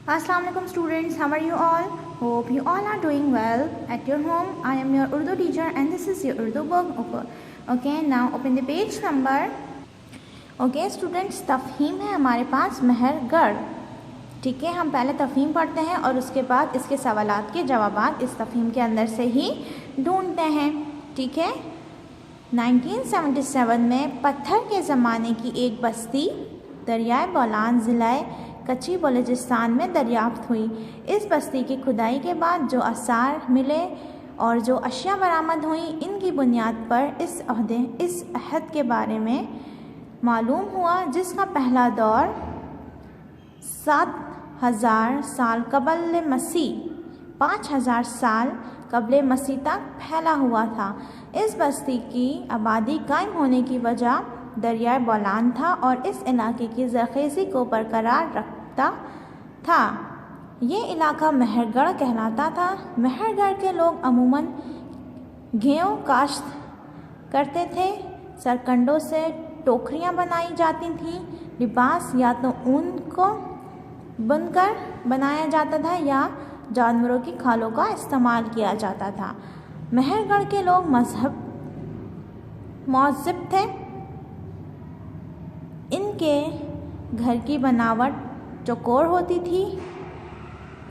Assalamualaikum students, how are you all? Hope you all are doing well at your home. I am your Urdu teacher and this is your Urdu book. Okay, now open the page number. Okay students, तफ़हीम है हमारे पास मेहरगढ़. ठीक है, हम पहले तफ़हीम पढ़ते हैं और उसके बाद इसके सवालात के जवाबात इस तफ़हीम के अंदर से ही ढूंढते हैं. ठीक है, 1977 में पत्थर के ज़माने की एक बस्ती दरियाए बोलान ज़िला कच्ची बलूचिस्तान में दरियाफ्त हुई. इस बस्ती की खुदाई के बाद जो आसार मिले और जो अशिया बरामद हुई, इनकी बुनियाद पर इस अहद के बारे में मालूम हुआ जिसका पहला दौर 7000 साल कबल मसीह 5000 साल कबल मसीह तक फैला हुआ था. इस बस्ती की आबादी कायम होने की वजह दरियाए बोलान था और इस इलाके की ज़रख़ेज़ी को बरकरार रखता था. ये इलाका मेहरगढ़ कहलाता था. मेहरगढ़ के लोग अमूमन गेहूँ काश्त करते थे. सरकंडों से टोकरियाँ बनाई जाती थीं. लिबास या तो ऊन को बुनकर बनाया जाता था या जानवरों की खालों का इस्तेमाल किया जाता था. मेहरगढ़ के लोग महज़ब थे. इनके घर की बनावट चौकोर होती थी.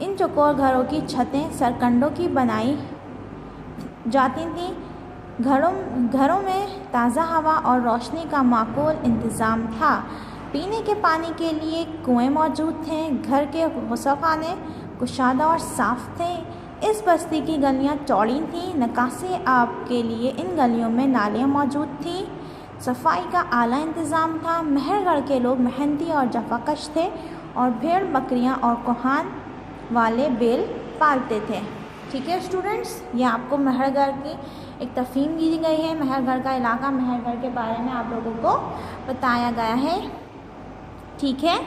इन चौकोर घरों की छतें सरकंडों की बनाई जाती थीं. घरों में ताज़ा हवा और रोशनी का माकूल इंतज़ाम था. पीने के पानी के लिए कुएं मौजूद थे. घर के ग़ुस्लखाने कुशादा और साफ़ थे. इस बस्ती की गलियां चौड़ी थीं. निकासी आब के लिए इन गलियों में नालियां मौजूद थीं. सफाई का आला इंतज़ाम था. मेहरगढ़ के लोग मेहनती और जफाकश थे और भेड़ बकरियां और कोहान वाले बैल पालते थे. ठीक है स्टूडेंट्स, ये आपको मेहरगढ़ की एक तफ़हीम दी गई है. मेहरगढ़ का इलाका, मेहरगढ़ के बारे में आप लोगों को बताया गया है. ठीक है,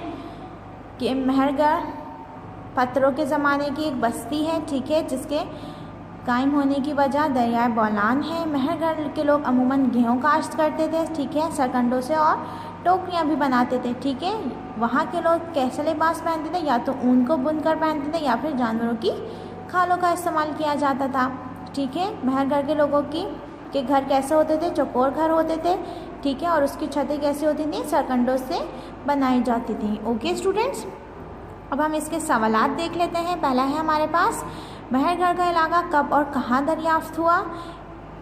कि मेहरगढ़ पत्थरों के ज़माने की एक बस्ती है. ठीक है, जिसके कायम होने की वजह दरियाए बोलान है. मेहरगढ़ के लोग अमूमन गेहूँ काश्त करते थे. ठीक है, सरकंडों से और टोकरियाँ भी बनाते थे. ठीक है, वहाँ के लोग कैसे लिबास पहनते थे? या तो ऊन को बुनकर पहनते थे या फिर जानवरों की खालों का इस्तेमाल किया जाता था. ठीक है, मेहरगढ़ के लोगों के घर कैसे होते थे? चौकोर घर होते थे. ठीक है, और उसकी छतें कैसी होती थी? सरकंडों से बनाई जाती थी. ओके स्टूडेंट्स, अब हम इसके सवालात देख लेते हैं. पहला है हमारे पास, मेहरगढ़ का इलाका कब और कहाँ दरियाफ्त हुआ?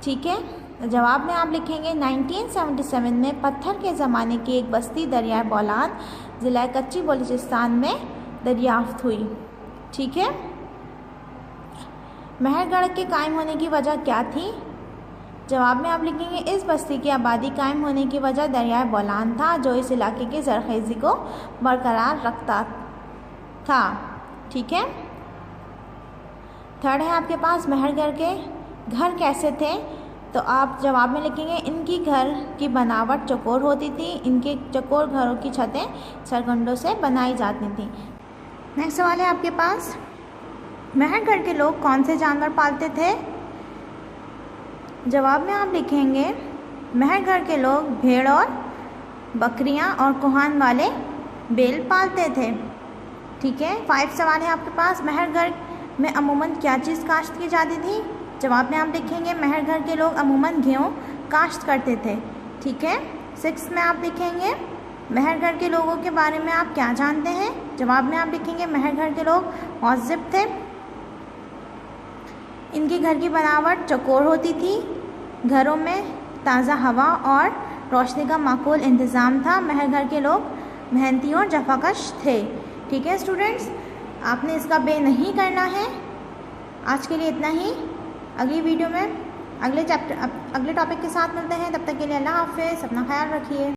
ठीक है, जवाब में आप लिखेंगे 1977 में पत्थर के ज़माने की एक बस्ती दरियाए बोलान ज़िला कच्ची बलूचिस्तान में दरियाफ्त हुई. ठीक है, मेहरगढ़ के कायम होने की वजह क्या थी? जवाब में आप लिखेंगे इस बस्ती की आबादी कायम होने की वजह दरियाए बोलान था जो इस इलाके की ज़रख़ेज़ी को बरकरार रखता था. ठीक है, थर्ड है आपके पास, मेहरगढ़ के घर कैसे थे? तो आप जवाब में लिखेंगे इनकी घर की बनावट चौकोर होती थी. इनके चौकोर घरों की छतें सरकंडों से बनाई जाती थी. नेक्स्ट सवाल है आपके पास, मेहरगढ़ के लोग कौन से जानवर पालते थे? जवाब में आप लिखेंगे मेहरगढ़ के लोग भेड़ और बकरियां और कोहान वाले बैल पालते थे. ठीक है, 5 सवाल है आपके पास, मेहरगढ़ में अमूमन क्या चीज़ काश्त की जाती थी? जवाब में आप लिखेंगे मेहरगढ़ के लोग अमूमन गेहूँ काश्त करते थे. ठीक है, 6 में आप लिखेंगे मेहरगढ़ के लोगों के बारे में आप क्या जानते हैं? जवाब में आप लिखेंगे मेहरगढ़ के लोग महज़ब थे. इनके घर की बनावट चौकोर होती थी. घरों में ताज़ा हवा और रोशनी का माकूल इंतज़ाम था. मेहरगढ़ के लोग मेहनती और जफाकश थे. ठीक है स्टूडेंट्स, आपने इसका बे नहीं करना है. आज के लिए इतना ही. अगली वीडियो में अगले टॉपिक के साथ मिलते हैं. तब तक के लिए अल्लाह हाफ़िज़. अपना ख्याल रखिए.